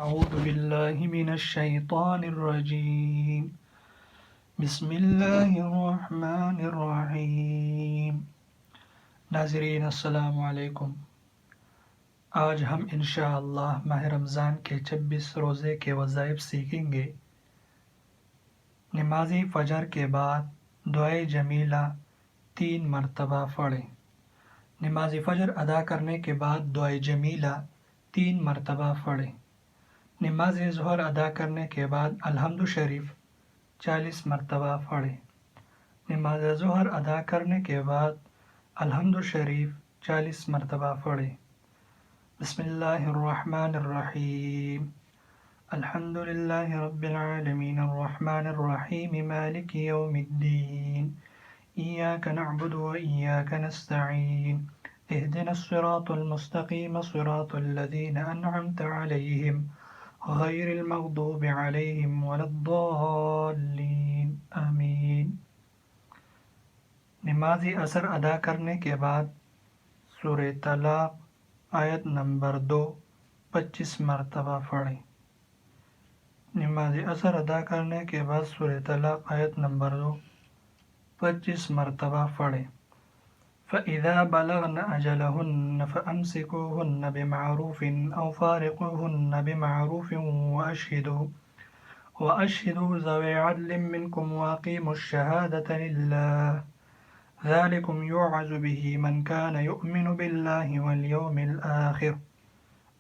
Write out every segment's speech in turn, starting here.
اعوذ باللہ من الشیطان الرجیم بسم اللہ الرحمن الرحیم۔ ناظرین السلام علیکم۔ آج ہم انشاءاللہ ماہ رمضان کے 26 روزے کے وظائف سیکھیں گے۔ نماز فجر کے بعد دعائے جمیلہ 3 مرتبہ پڑھیں۔ نماز فجر ادا کرنے کے بعد دعائے جمیلہ 3 مرتبہ پڑھیں۔ نماز ظہر ادا کرنے کے بعد الحمد شریف 40 مرتبہ پڑھیں۔ نماز ظہر ادا کرنے کے بعد الحمد شریف 40 مرتبہ پڑھیں۔ بسم اللہ الرحمن الرحیم۔ الحمد للہ رب العالمین الرحمن الرحیم مالک یوم الدین ایاک نعبد و ایاک نستعین اہدنا الصراط المستقیم صراط الذین انعمت علیہم غیر المغضوب علیہم ولا الضالین آمین۔ نماز عصر ادا کرنے کے بعد سورہ طلاق آیت نمبر 2 25 مرتبہ پڑھیں۔ نماز عصر ادا کرنے کے بعد سورہ طلاق آیت نمبر 2 25 مرتبہ پڑھیں۔ فَإِذَا بَلَغْنَ أَجَلَهُنَّ فَأَمْسِكُوهُنَّ بِمَعْرُوفٍ أَوْ فَارِقُوهُنَّ بِمَعْرُوفٍ وَأَشْهِدُوا ذَوِي عَدْلٍ مِّنكُمْ وَأَقِيمُوا الشَّهَادَةَ لِلَّهِ ذَلِكُمْ يُوعَظُ بِهِ مَنْ كَانَ يُؤْمِنُ بِاللَّهِ وَالْيَوْمِ الْآخِرِ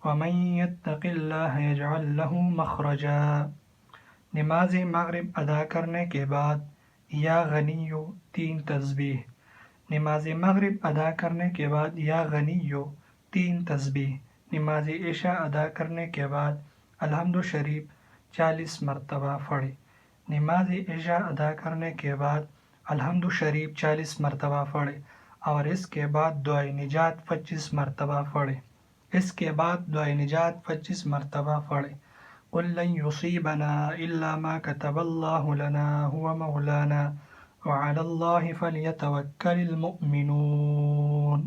وَمَنْ يَتَّقِ اللَّهَ يَجْعَلْ لَهُ مَخْرَجًا۔ نماز مغرب ادا کرنے کے بعد یا غنیو 3 تسبیح۔ نماز مغرب ادا کرنے کے بعد یا غنیو 3 تسبیح۔ نماز عشاء ادا کرنے کے بعد الحمد شریف 40 مرتبہ پڑھیں۔ نماز عشاء ادا کرنے کے بعد الحمد شریف 40 مرتبہ پڑھیں اور اس کے بعد دعائے نجات 25 مرتبہ پڑھیں۔ اس کے بعد دعائے نجات 25 مرتبہ پڑھیں۔ قُل لَن يُصِيبَنَا إِلَّا مَا كَتَبَ اللَّهُ لَنَا هُوَ مَوْلَانَا وَعَلَى اللَّهِ فَلْيَتَوَكَّلِ الْمُؤْمِنُونَ۔